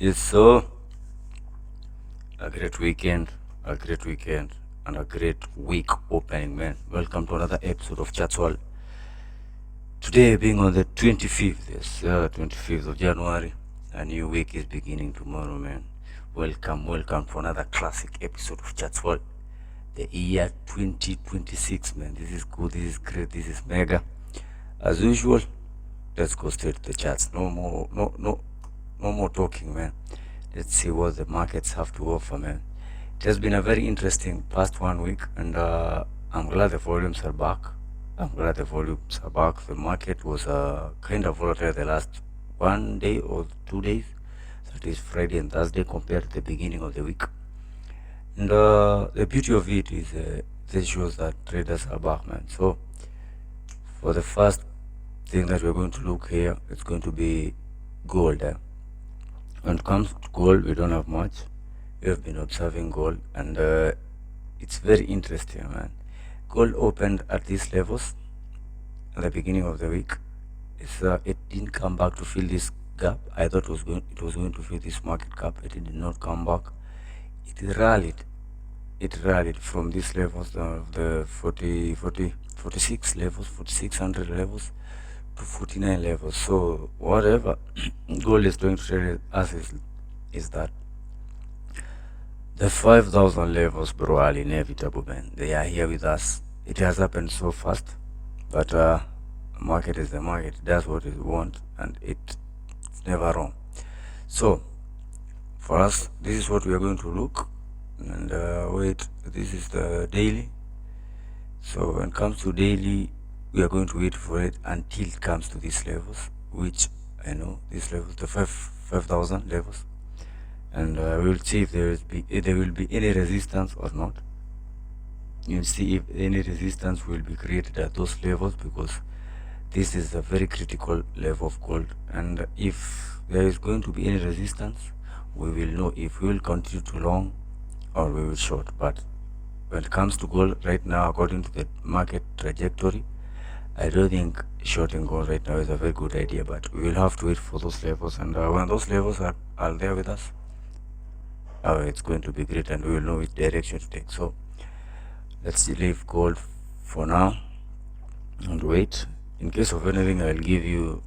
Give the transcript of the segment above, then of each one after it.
Yes, so a great weekend, and a great week opening, man. Welcome to another episode of Chatswal. Today being on the 25th, yes, 25th of January. A new week is beginning tomorrow, man. Welcome to another classic episode of Chatswal. The year 2026, man. This is good, this is great, this is mega. As usual, let's go straight to the charts. No more talking, man. Let's see what the markets have to offer, man. It has been a very interesting past 1 week, and I'm glad the volumes are back. The market was kind of volatile the last 1 day or 2 days, that is Friday and Thursday, compared to the beginning of the week. And the beauty of it is this shows that traders are back, man. So for the first thing that we're going to look here, it's going to be gold. When it comes to gold, we don't have much. We have been observing gold, and it's very interesting, man. Gold opened at these levels at the beginning of the week. It didn't come back to fill this gap. I thought it was going to fill this market gap. It did not come back. It rallied from these levels, the 46 levels, 4600 levels to 49 levels. So whatever gold is doing to trade us is that the 5,000 levels, bro, are inevitable, man. They are here with us. It has happened so fast, but market is the market. It does what it wants, and it's never wrong. So for us, this is what we are going to look. And wait, this is the daily. So when it comes to daily, we are going to wait for it until it comes to these levels, which I know these levels, the 5,000 levels, and we will see if there will be any resistance or not. You'll see if any resistance will be created at those levels, because this is a very critical level of gold, and if there is going to be any resistance, we will know if we will continue to long or we will short. But when it comes to gold right now, according to the market trajectory, I don't think shorting gold right now is a very good idea, but we will have to wait for those levels, and when those levels are there with us, it's going to be great, and we will know which direction to take. So let's leave gold for now and wait. In case of anything, I'll give you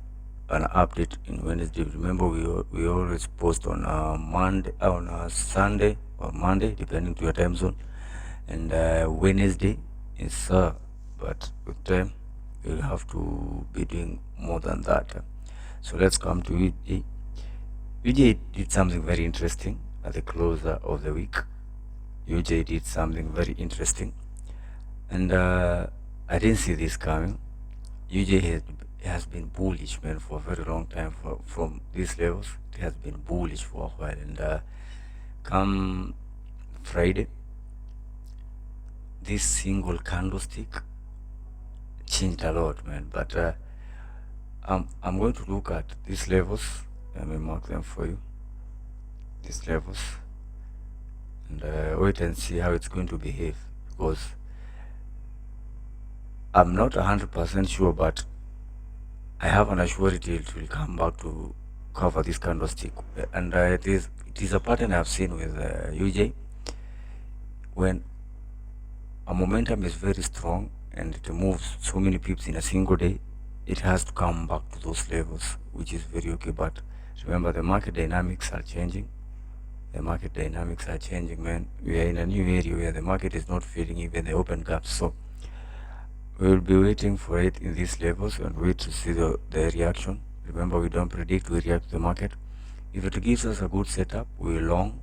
an update in Wednesday. Remember, we always post on Monday, on Sunday or Monday, depending to your time zone, and Wednesday is but with time we'll have to be doing more than that. So let's come to UJ. UJ did something very interesting at the close of the week. UJ did something very interesting, and I didn't see this coming. UJ has been bullish, man, for a very long time. From these levels, it has been bullish for a while, and come Friday, this single candlestick changed a lot, man. But I'm going to look at these levels. Let me mark them for you. These levels, and wait and see how it's going to behave, because I'm not 100% sure, but I have an assurity it will come back to cover this candlestick, and it is a pattern I've seen with UJ. When a momentum is very strong and it moves so many pips in a single day, it has to come back to those levels, which is very okay. But remember, the market dynamics are changing. Man. We are in a new area where the market is not filling even the open gaps. So we will be waiting for it in these levels and wait to see the reaction. Remember, we don't predict, we react to the market. If it gives us a good setup, we will long.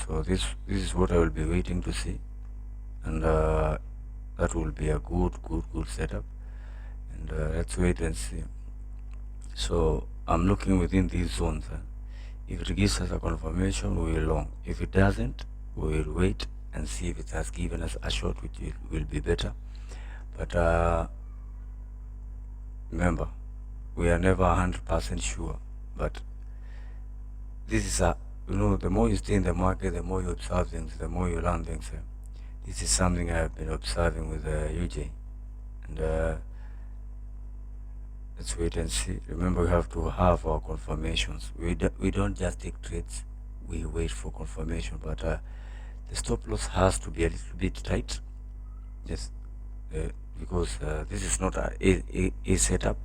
So this is what I will be waiting to see, and that will be a good setup, and let's wait and see. So I'm looking within these zones. If it gives us a confirmation, we will long. If it doesn't, we will wait and see if it has given us a short, which will be better. But remember, we are never 100% sure. But this is the more you stay in the market, the more you observe things, the more you learn things. This is something I have been observing with UJ, and let's wait and see. Remember, we have to have our confirmations. We don't just take trades, we wait for confirmation. But the stop loss has to be a little bit tight. Yes, because this is not a setup.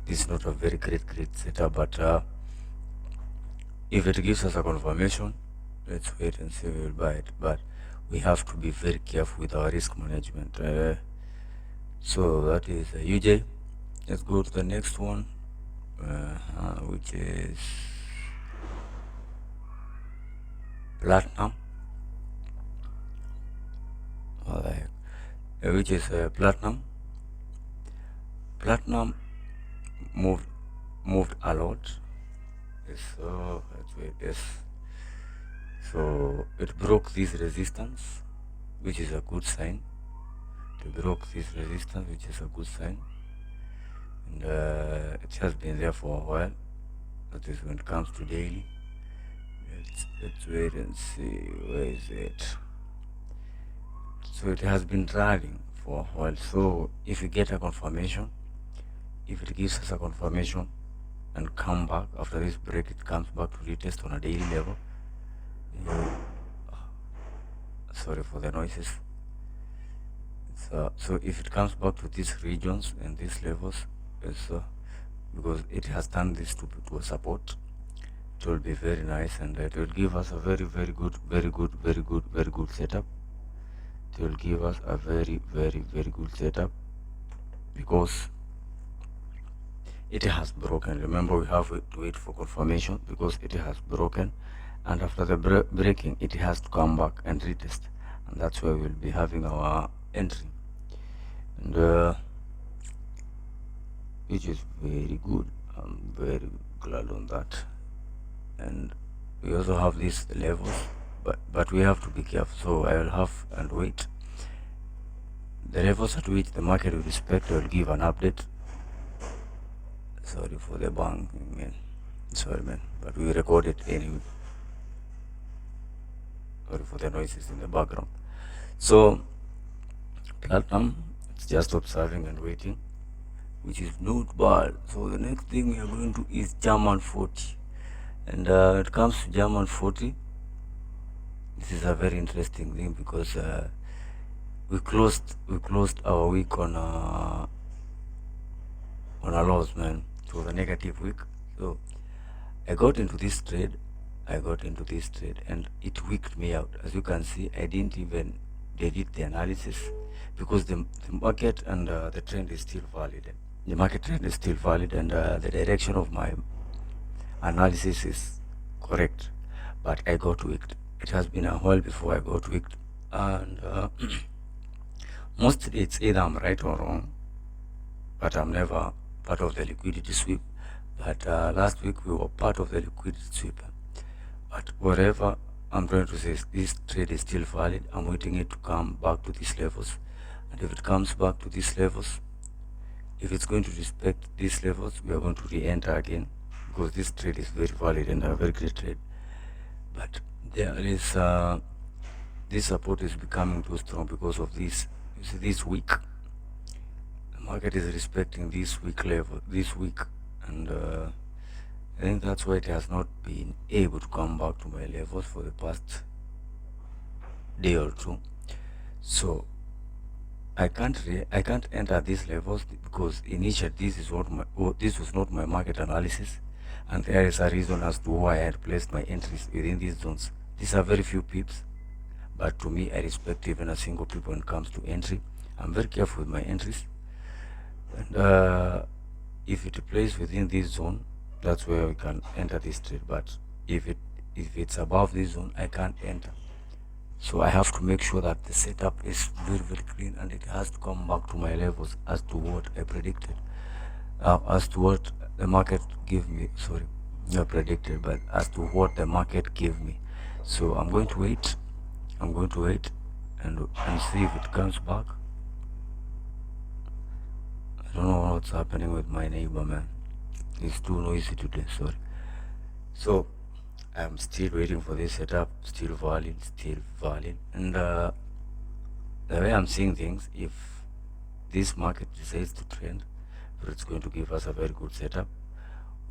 This is not a very great setup. But if it gives us a confirmation, let's wait and see. We will buy it. But we have to be very careful with our risk management. So that is UJ. Let's go to the next one, which is platinum. Which is platinum. Platinum moved a lot. Yes, so let's wait. Yes, so it broke this resistance, which is a good sign. It broke this resistance, which is a good sign, and it has been there for a while. That is when it comes to daily. Let's wait and see, where is it. So it has been dragging for a while. So if we get a confirmation, if it gives us a confirmation and come back after this break, it comes back to retest on a daily level. Sorry for the noises. So if it comes back to these regions and these levels, because it has turned this to a support, it will be very nice, and it will give us a very good setup. It will give us a very good setup because it has broken. Remember, we have to wait for confirmation because it has broken, and after the breaking, it has to come back and retest, and that's where we'll be having our entry, and which is very good. I'm very glad on that. And we also have these levels, but we have to be careful. So I will have and wait. The levels at which the market will respect, I will give an update. Sorry for the bang, man. Sorry, man, but we record it anyway. Sorry for the noises in the background. So platinum, it's just observing and waiting, which is not bad. So the next thing we are going to is German 40, and it comes to German 40. This is a very interesting thing because we closed our week on a loss, man. It was a negative week. So I got into this trade, and it wicked me out. As you can see, I didn't even delete the analysis because the market and the trend is still valid. The market trend is still valid, and the direction of my analysis is correct, but I got wicked. It has been a while before I got wicked, and mostly it's either I'm right or wrong, but I'm never part of the liquidity sweep. But last week we were part of the liquidity sweep. But whatever I'm trying to say is this trade is still valid. I'm waiting it to come back to these levels, and if it comes back to these levels, if it's going to respect these levels, we are going to re-enter again, because this trade is very valid and a very great trade. But there is this support is becoming too strong because of this. You see, this week the market is respecting this weak level, and I think that's why it has not been able to come back to my levels for the past day or two. So I can't enter these levels because initially this was not my market analysis, and there is a reason as to why I had placed my entries within these zones. These are very few pips, but to me, I respect even a single pip when it comes to entry. I'm very careful with my entries, and if it plays within this zone, that's where we can enter this trade. But if it's above this zone, I can't enter. So I have to make sure that the setup is very clean, and it has to come back to my levels as to what I predicted, as to what the market gave me. Sorry, not predicted, but as to what the market gave me. So I'm going to wait. And see if it comes back. I don't know what's happening with my neighbor, man. It's too noisy today. Sorry. So I'm still waiting for this setup. Still valid. And the way I'm seeing things, if this market decides to trend, it's going to give us a very good setup,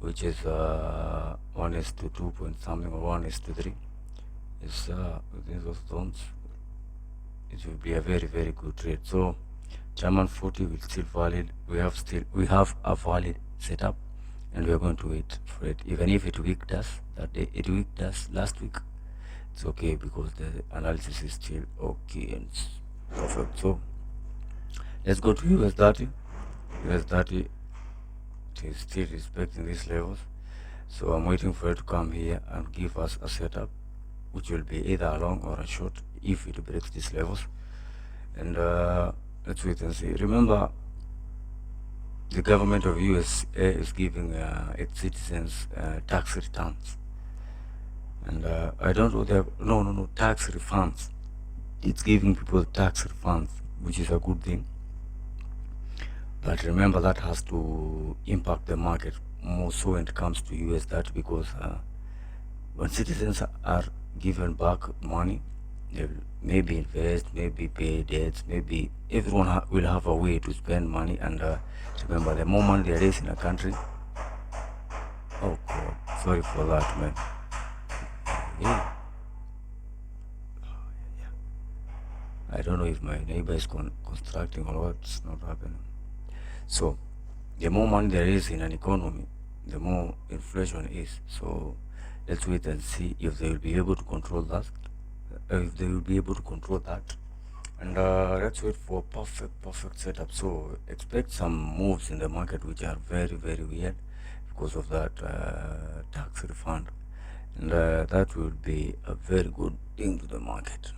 which is 1:2 point something or 1:3. Is within those zones, it will be a very good trade. So German 40 will still valid. We have a valid setup, and we are going to wait for it. Even if it weaked us that day, it weaked us last week, it's okay because the analysis is still okay and it's perfect. So let's go to US 30. US 30 is still respecting these levels, so I'm waiting for it to come here and give us a setup, which will be either a long or a short if it breaks these levels. And let's wait and see. Remember, the government of USA is giving its citizens tax returns, and I don't know, no tax refunds. It's giving people tax refunds, which is a good thing. But remember, that has to impact the market more so when it comes to US that, because when citizens are given back money, they will maybe invest, maybe pay debts, maybe everyone will have a way to spend money. And remember, the more money there is in a country, oh God, sorry for that, man. Yeah. I don't know if my neighbor is constructing or what's not happening. So the more money there is in an economy, the more inflation is. So let's wait and see if they will be able to control that. And let's wait for perfect setup. So expect some moves in the market which are very weird because of that tax refund, and that will be a very good thing to the market.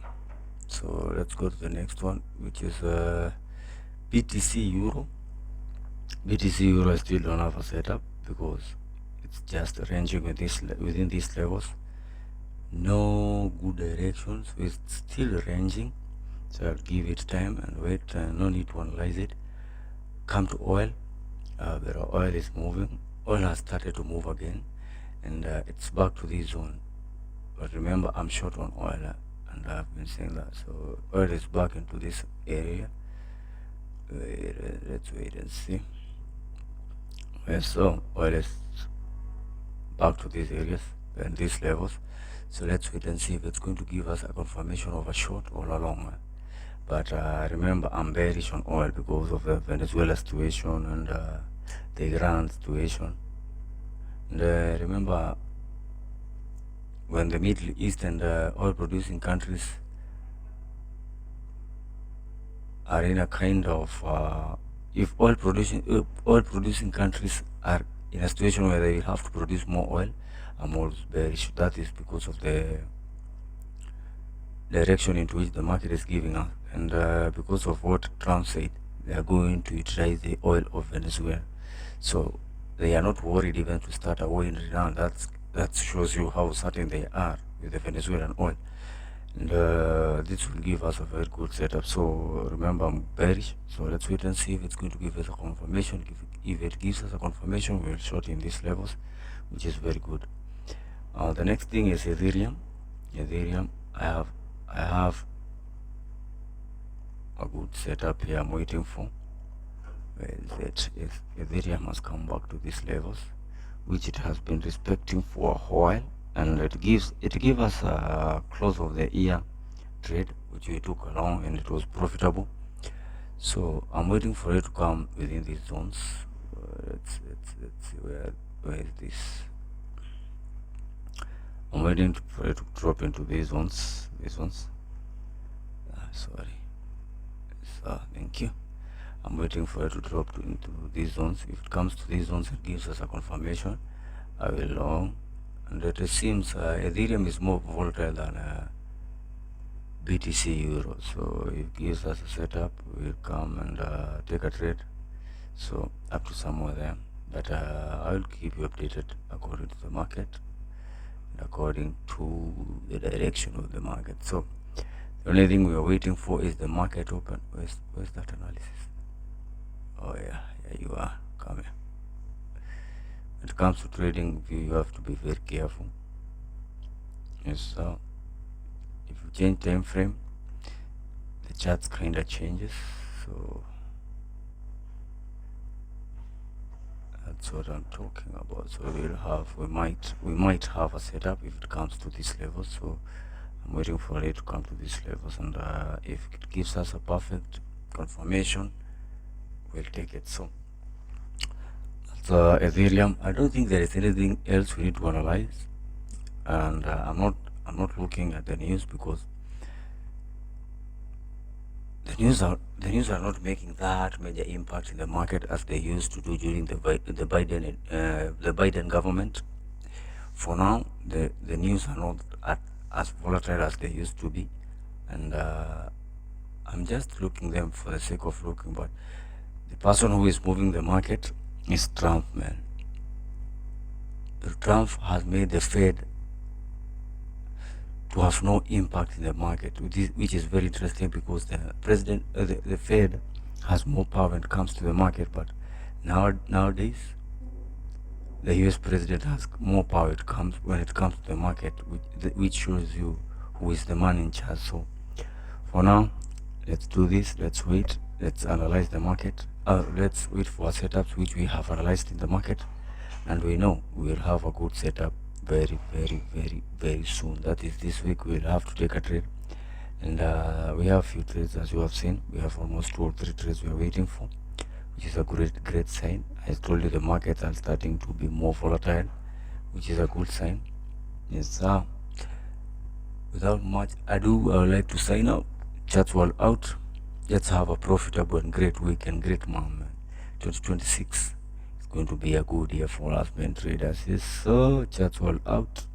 So let's go to the next one, which is BTC Euro. BTC Euro, I still don't have a setup because it's just ranging within these levels. No good directions. It's still ranging, so I'll give it time and wait. No need to analyze it. Come to oil. The oil is moving. Oil has started to move again, and it's back to this zone. But remember, I'm short on oil, and I've been saying that. So oil is back into this area. Let's wait and see. Yes, so oil is back to these areas and these levels. So let's wait and see if it's going to give us a confirmation of a short or a long one. But remember, I'm bearish on oil because of the Venezuela situation and the Iran situation. And remember, when the Middle East and oil-producing countries are in a kind of if oil-producing countries are in a situation where they will have to produce more oil, I'm always bearish. That is because of the direction into which the market is giving us, and because of what Trump said, they are going to utilize the oil of Venezuela. So they are not worried even to start a war in Iran. That shows you how certain they are with the Venezuelan oil, and this will give us a very good setup. So remember, I'm bearish, so let's wait and see if it's going to give us a confirmation. If it gives us a confirmation, we'll short in these levels, which is very good. The next thing is Ethereum. I have a good setup here I'm waiting for. Where is it? If Ethereum has come back to these levels, which it has been respecting for a while, and it gives us a close of the year trade, which we took along, and it was profitable. So I'm waiting for it to come within these zones. Let's see where is this. I'm waiting for it to drop into these ones. Sorry. Thank you. I'm waiting for it to drop into these zones. If it comes to these zones, it gives us a confirmation. I will long, and it seems Ethereum is more volatile than BTC Euro. So it gives us a setup. We'll come and take a trade. So up to somewhere there. But I will keep you updated according to the market and according to the direction of the market. So the only thing we are waiting for is the market open. Where's that analysis? Oh yeah, you are. Come here. When it comes to trading, you have to be very careful. Yes, if you change time frame, the charts kinda changes. So That's what I'm talking about. So we might have a setup if it comes to this level. So I'm waiting for it to come to these levels, and if it gives us a perfect confirmation, we'll take it. So that's Ethereum. I don't think there is anything else we need to analyze, and I'm not looking at the news because the news are not making that major impact in the market as they used to do during the Biden government. For now, the news are not as volatile as they used to be, and I'm just looking them for the sake of looking. But the person who is moving the market is Trump, man. Trump has made the Fed to have no impact in the market, which is very interesting because the Fed has more power when it comes to the market, but nowadays the US president has more power when it comes to the market, which shows you who is the man in charge. So for now, let's do this. Let's wait. Let's analyze the market. Let's wait for setups which we have analyzed in the market, and we know we will have a good setup very soon. That is this week. We'll have to take a trade, and we have a few trades as you have seen. We have almost 2 or 3 trades we are waiting for, which is a great sign. I told you the markets are starting to be more volatile, which is a good sign. Yes, without much ado, I would like to sign out. Chat all out. Let's have a profitable and great week and great month, man. 2026 is going to be a good year for us, man, traders. Yes, so chat all out.